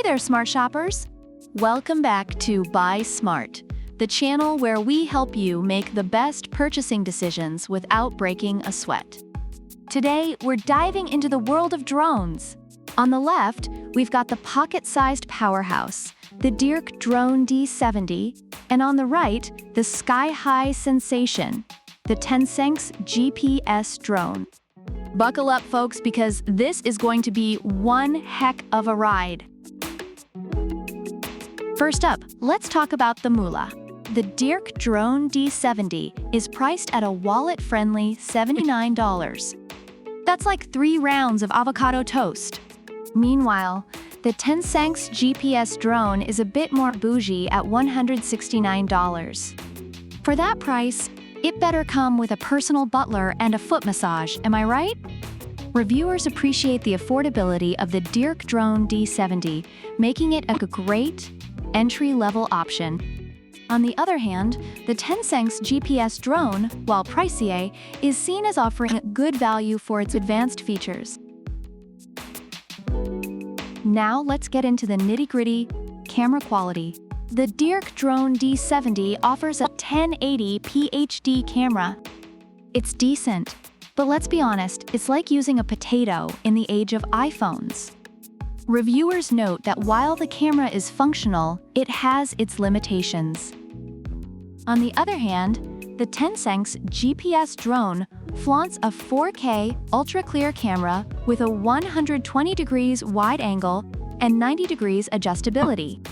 there, smart shoppers! Welcome back to Buy Smart, the channel where we help you make the best purchasing decisions without breaking a sweat. Today, we're diving into the world of drones. On the left, we've got the pocket-sized powerhouse, the DEERC Drone D70, and on the right, the sky-high sensation, the TENSSENX GPS drone. Buckle up, folks, because this is going to be one heck of a ride. First up, let's talk about the moolah. The DEERC Drone D70 is priced at a wallet-friendly $79. That's like 3 rounds of avocado toast. Meanwhile, the TENSSENX GPS drone is a bit more bougie at $169. For that price, it better come with a personal butler and a foot massage, am I right? Reviewers appreciate the affordability of the DEERC Drone D70, making it a great entry-level option. On the other hand, the TENSSENX GPS drone, while pricier, is seen as offering good value for its advanced features. Now let's get into the nitty-gritty camera quality. The DEERC Drone D70 offers a 1080p HD camera. It's decent, but let's be honest, it's like using a potato in the age of iPhones. Reviewers note that while the camera is functional, it has its limitations. On the other hand, the TENSSENX GPS drone flaunts a 4K ultra-clear camera with a 120 degrees wide angle and 90 degrees adjustability.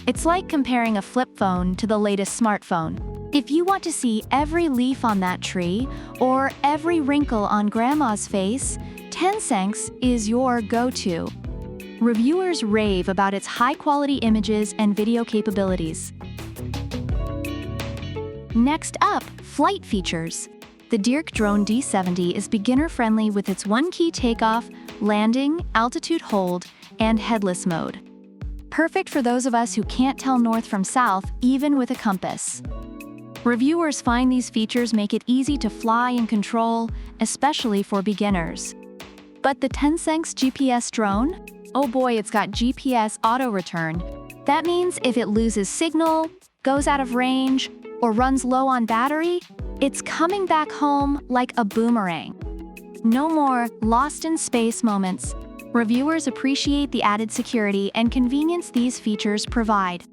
It's like comparing a flip phone to the latest smartphone. If you want to see every leaf on that tree or every wrinkle on grandma's face, TENSSENX is your go-to. Reviewers rave about its high-quality images and video capabilities. Next up, flight features. The DEERC Drone D70 is beginner-friendly with its one-key takeoff, landing, altitude hold, and headless mode. Perfect for those of us who can't tell north from south, even with a compass. Reviewers find these features make it easy to fly and control, especially for beginners. But the TENSSENX GPS drone? Oh boy, it's got GPS auto-return. That means if it loses signal, goes out of range, or runs low on battery, it's coming back home like a boomerang. No more lost in space moments. Reviewers appreciate the added security and convenience these features provide.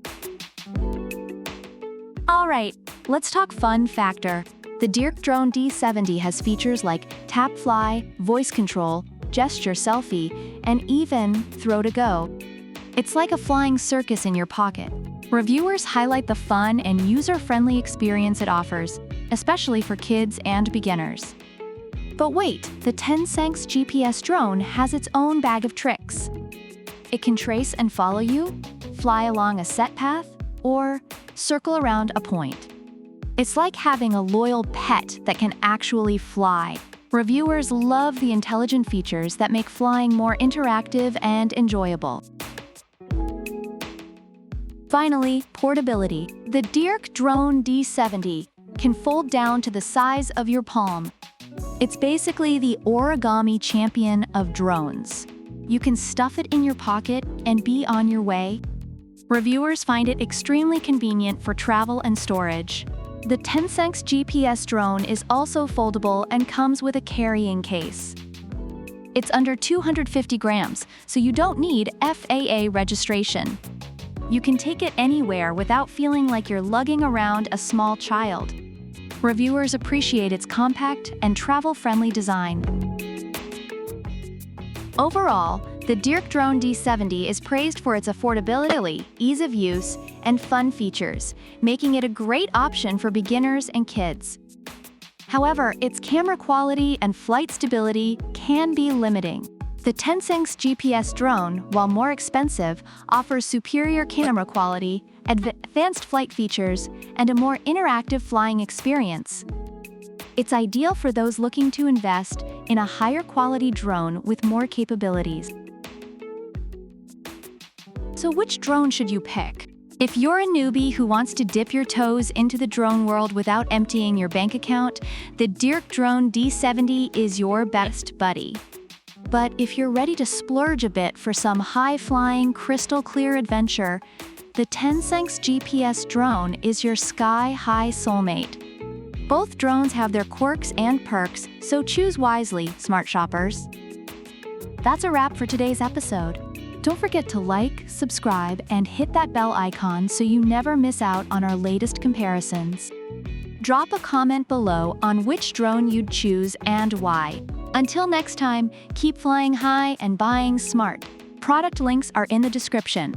Alright, let's talk fun factor. The DEERC Drone D70 has features like tap fly, voice control, gesture selfie, and even throw to go. It's like a flying circus in your pocket. Reviewers highlight the fun and user-friendly experience it offers, especially for kids and beginners. But wait, the TENSSENX GPS drone has its own bag of tricks. It can trace and follow you, fly along a set path, or circle around a point. It's like having a loyal pet that can actually fly. Reviewers love the intelligent features that make flying more interactive and enjoyable. Finally, portability. The DEERC Drone D70 can fold down to the size of your palm. It's basically the origami champion of drones. You can stuff it in your pocket and be on your way. Reviewers find it extremely convenient for travel and storage. The TENSSENX GPS drone is also foldable and comes with a carrying case. It's under 250 grams, so you don't need FAA registration. You can take it anywhere without feeling like you're lugging around a small child. Reviewers appreciate its compact and travel-friendly design. Overall, the DEERC Drone D70 is praised for its affordability, ease of use, and fun features, making it a great option for beginners and kids. However, its camera quality and flight stability can be limiting. The TENSSENX GPS drone, while more expensive, offers superior camera quality, advanced flight features, and a more interactive flying experience. It's ideal for those looking to invest in a higher quality drone with more capabilities. So which drone should you pick? If you're a newbie who wants to dip your toes into the drone world without emptying your bank account, the DEERC Drone D70 is your best buddy. But if you're ready to splurge a bit for some high-flying, crystal-clear adventure, the TENSSENX GPS drone is your sky-high soulmate. Both drones have their quirks and perks, so choose wisely, smart shoppers. That's a wrap for today's episode. Don't forget to like, subscribe, and hit that bell icon so you never miss out on our latest comparisons. Drop a comment below on which drone you'd choose and why. Until next time, keep flying high and buying smart. Product links are in the description.